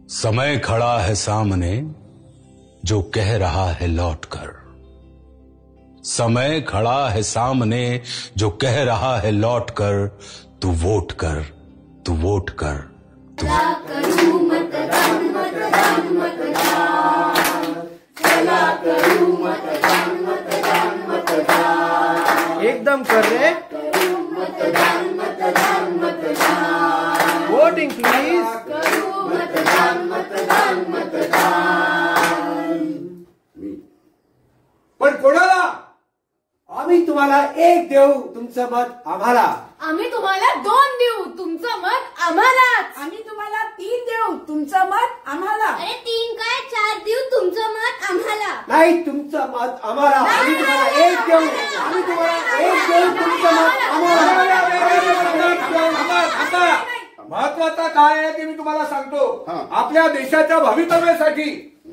समय खड़ा है सामने जो कह रहा है लौटकर। समय खड़ा है सामने जो कह रहा है लौटकर। तू वोट कर, तू वोट कर, तू करूं मतदान मतदान मतदान, चला करूं मतदान मतदान मतदान, एकदम कर रे। करूं मतदान मतदान मतदान, वोटिंग प्लीज। करूं मतदान मतदान मतदान। पण कोणाला? आम्ही तुम्हाला एक देऊ, तुमचं मत आम्हाला। आम्ही तुम्हाला 2 देऊ, तुमचं मत आम्हालाच। आम्ही तुम्हाला 3 देऊ, तुमचं मत आम्हाला। अरे 3 काय 4 देऊ, तुमचं मत आम्हाला। नाही, तुमचं मत आम्हाला। आम्ही तुम्हाला एक देऊ, आम्ही तुम्हाला एक देऊ, तुमचं मत आम्हाला। महत्वाचं काय आहे ते मी तुम्हाला सांगतो। आपल्या देशाच्या भवितव्यासाठी,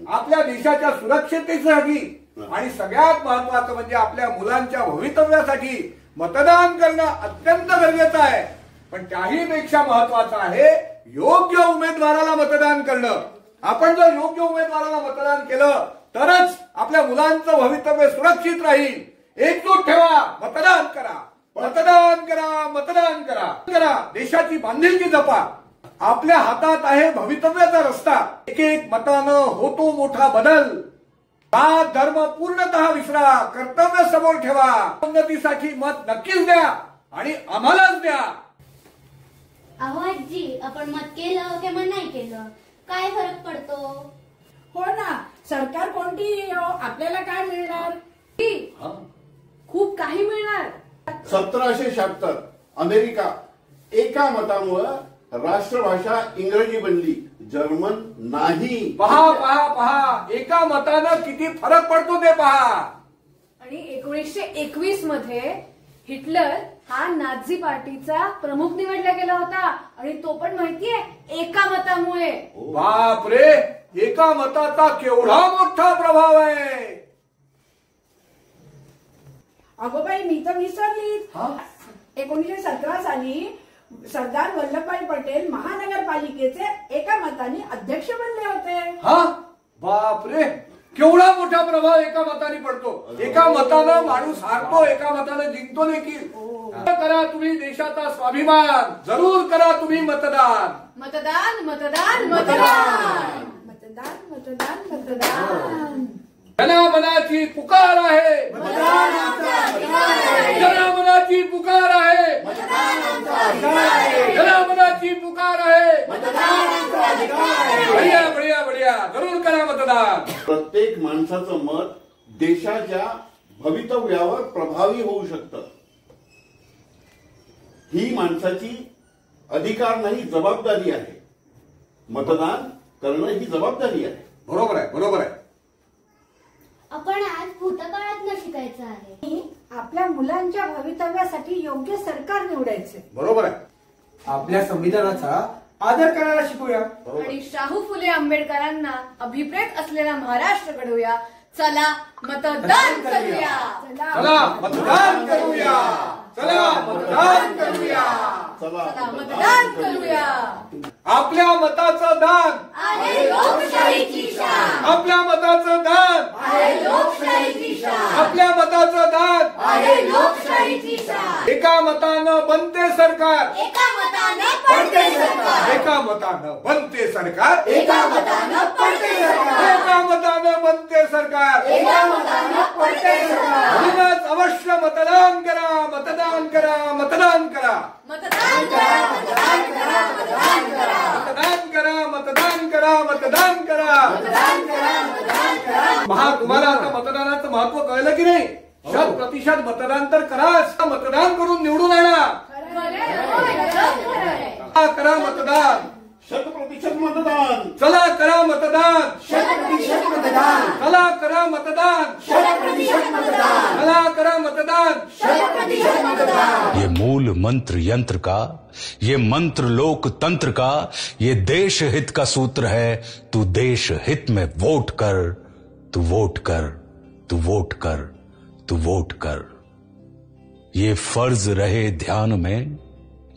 आपल्या देशाच्या सुरक्षिततेसाठी आणि सगळ्यात महत्वाचं म्हणजे आपल्या मुलांच्या भवितव्यासाठी मतदान करणं अत्यंत गरजेचं आहे। पण त्याहीपेक्षा महत्वाचं आहे योग्य उमेदवाराला मतदान करणं। आपण जर योग्य उमेदवाराला मतदान केलं तरच आपल्या मुलांचं भवितव्य सुरक्षित राहील। एकजूट ठेवा, मतदान करा, मतदान करा, मतदान करा, करा, देशाची बांधिलकी जपा। आपल्या हातात आहे भवितव्याचा रस्ता। एक एक मतानं होतो मोठा बदल। जात धर्म पूर्णतः विसरा, कर्तव्य समोर ठेवा। उन्नतीसाठी मत नक्कीच द्या आणि आम्हालाच द्या। अहो आजी, आपण मत केलं किंवा नाही केलं काय फरक पडतो? हो ना, सरकार कोणती येवो, आपल्याला काय मिळणार? खूप काही मिळणार। 1776 अमेरिका एका मतामुळे राष्ट्रभाषा इंग्रजी बनली, जर्मन नाही। पहा पहा पहा, एका मतानं किती फरक पडतो ते पहा। आणि 1921 मध्ये हिटलर हा नाझी पार्टीचा प्रमुख निवडला गेला होता आणि तो पण माहितीये एका मतामुळे। बाप रे, एका मताचा केवढा मोठा प्रभाव आहे। अगो बाई, मी तर विसरलीच। 1917 साली सरदार वल्लभभाई पटेल महानगरपालिकेचे एका मताने अध्यक्ष बनले होते। हा, बाप रे, केवढा मोठा प्रभाव एका मताने पडतो। एका मतानं माणूस हारतो, एका मतानं जिंकतो देखील। करा तुम्ही देशाचा स्वाभिमान, जरूर करा तुम्ही मतदान। मतदान मतदान मतदान मतदान मतदान मतदान। जनामनाची पुकार आहे, जनामनाची पुकार आहे, जनामनाची पुकार आहे। बढिया बढिया बढिया, जरूर करा मतदान। प्रत्येक माणसाचं मत देशाच्या भवितव्यावर प्रभावी होऊ शकतं। ही माणसाची अधिकार नाही, जबाबदारी आहे। मतदान करणं ही जबाबदारी आहे। बरोबर आहे, बरोबर आहे। आपण आज भूतकाळात न शिकायचं आहे। आपल्या मुलांच्या भवितव्यासाठी योग्य सरकार निवडायचे। बरोबर आहे। आपल्या संविधानाचा आदर करायला शिकूया आणि शाहू फुले आंबेडकरांना अभिप्रेत असलेला महाराष्ट्र घडवूया। चला मतदान करूया, चला मतदान करूया, चला मतदान करूया, चला चला मतदान करूया। आपल्या मताचं दान आहे लोकशाहीची शान, आपल्या मताचं दान आहे लोकशाहीची शान, आपल्या मताचं दान आहे लोकशाहीची शान। एका मतानं बनते सरकार, एका मताने पडते सरकार, एका मतानं बनते सरकार, एका मताने पडते सरकार, एका मतानं बनते सरकार। एका मताने पडते सरकार। म्हणूनच अवश्य मतदान करा, मतदान करा, मतदान करा, मतदान करा, मतदान करा, मतदान करा, मतदान करा, मतदान करा, मतदान करा, मतदान करा, मतदान करा। तुम्हाला आता मतदानाचं महत्व कळलं की नाही? 100% मतदान तर कराच, मतदान करून निवडून आणा। करा मतदान, 100% मतदान। चला करा मतदान, 100% मतदान, चला करा मतदान, 100% मतदान, चला करा मतदान। 100% मतदान। ये मूल मंत्र यंत्र का, ये मंत्र लोकतंत्र का, ये देश हित का सूत्र है। तू देश हित में वोट कर, तू वोट कर, तू वोट कर, तू वोट कर। ये फर्ज रहे ध्यान में,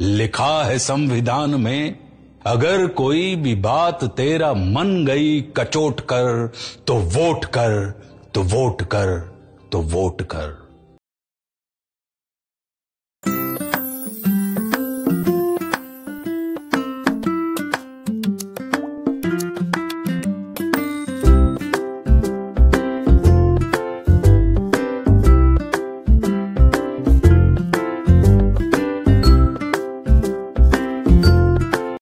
लिखा है संविधान में। अगर कोई भी बात तेरा मन गई कचोट कर, तो वोट कर, तो वोट कर, तो वोट कर।